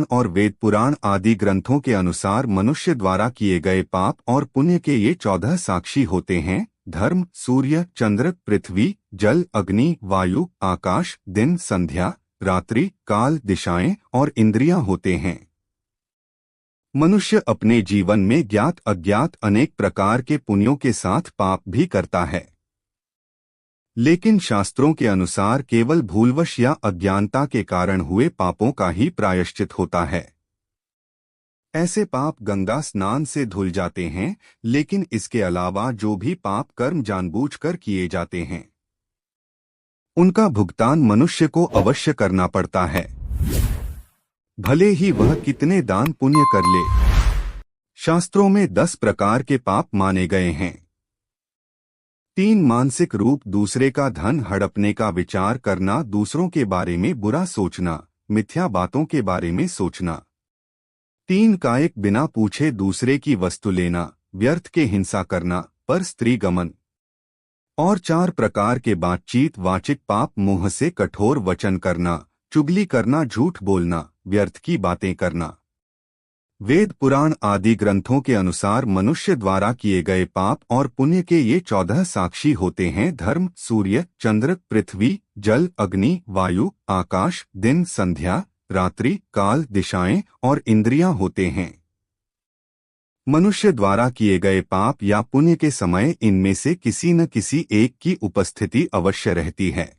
और वेद पुराण आदि ग्रंथों के अनुसार मनुष्य द्वारा किए गए पाप और पुण्य के ये 14 साक्षी होते हैं। धर्म सूर्य, चंद्र, पृथ्वी, जल, अग्नि, वायु, आकाश, दिन, संध्या, रात्रि, काल, दिशाएं और इंद्रियां होते हैं। मनुष्य अपने जीवन में ज्ञात अज्ञात अनेक प्रकार के पुण्यों के साथ पाप भी करता है, लेकिन शास्त्रों के अनुसार केवल भूलवश या अज्ञानता के कारण हुए पापों का ही प्रायश्चित होता है। ऐसे पाप गंगा स्नान से धुल जाते हैं, लेकिन इसके अलावा जो भी पाप कर्म जानबूझकर किए जाते हैं उनका भुगतान मनुष्य को अवश्य करना पड़ता है, भले ही वह कितने दान पुण्य कर ले। शास्त्रों में 10 प्रकार के पाप माने गए हैं। 3 मानसिक रूप, दूसरे का धन हड़पने का विचार करना, दूसरों के बारे में बुरा सोचना, मिथ्या बातों के बारे में सोचना। 3 कायिक, बिना पूछे दूसरे की वस्तु लेना, व्यर्थ के हिंसा करना, पर स्त्री गमन। और 4 प्रकार के बातचीत वाचिक पाप, मुंह से कठोर वचन करना, चुगली करना, झूठ बोलना, व्यर्थ की बातें करना। वेद पुराण आदि ग्रंथों के अनुसार मनुष्य द्वारा किए गए पाप और पुण्य के ये 14 साक्षी होते हैं। धर्म सूर्य, चंद्र, पृथ्वी, जल, अग्नि, वायु, आकाश, दिन, संध्या, रात्रि, काल, दिशाएं और इंद्रियां होते हैं। मनुष्य द्वारा किए गए पाप या पुण्य के समय इनमें से किसी न किसी एक की उपस्थिति अवश्य रहती है।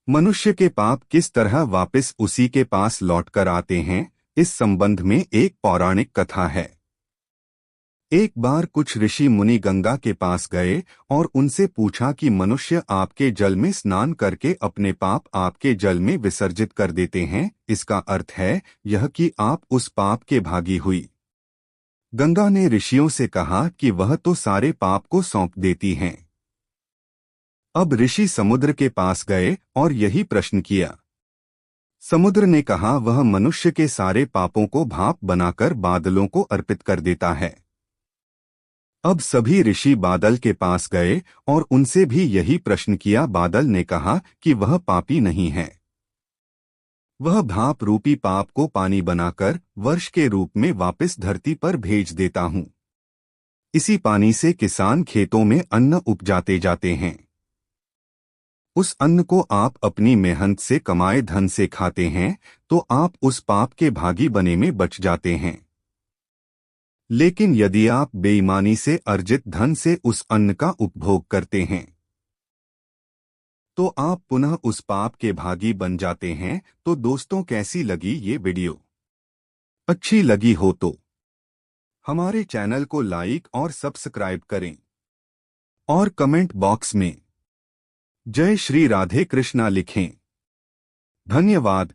मनुष्य के पाप किस तरह वापस उसी के पास लौटकर आते हैं, इस संबंध में एक पौराणिक कथा है। एक बार कुछ ऋषि मुनि गंगा के पास गए और उनसे पूछा कि मनुष्य आपके जल में स्नान करके अपने पाप आपके जल में विसर्जित कर देते हैं, इसका अर्थ है यह कि आप उस पाप के भागी हुई। गंगा ने ऋषियों से कहा कि वह तो सारे पाप को सौंप देती हैं। अब ऋषि समुद्र के पास गए और यही प्रश्न किया। समुद्र ने कहा वह मनुष्य के सारे पापों को भाप बनाकर बादलों को अर्पित कर देता है। अब सभी ऋषि बादल के पास गए और उनसे भी यही प्रश्न किया। बादल ने कहा कि वह पापी नहीं है, वह भाप रूपी पाप को पानी बनाकर वर्ष के रूप में वापस धरती पर भेज देता हूँ। इसी पानी से किसान खेतों में अन्न उपजाते जाते हैं। उस अन्न को आप अपनी मेहनत से कमाए धन से खाते हैं तो आप उस पाप के भागी बने में बच जाते हैं। लेकिन यदि आप बेईमानी से अर्जित धन से उस अन्न का उपभोग करते हैं तो आप पुनः उस पाप के भागी बन जाते हैं। तो दोस्तों, कैसी लगी ये वीडियो? अच्छी लगी हो तो हमारे चैनल को लाइक और सब्सक्राइब करें और कमेंट बॉक्स में जय श्री राधे कृष्णा लिखें। धन्यवाद।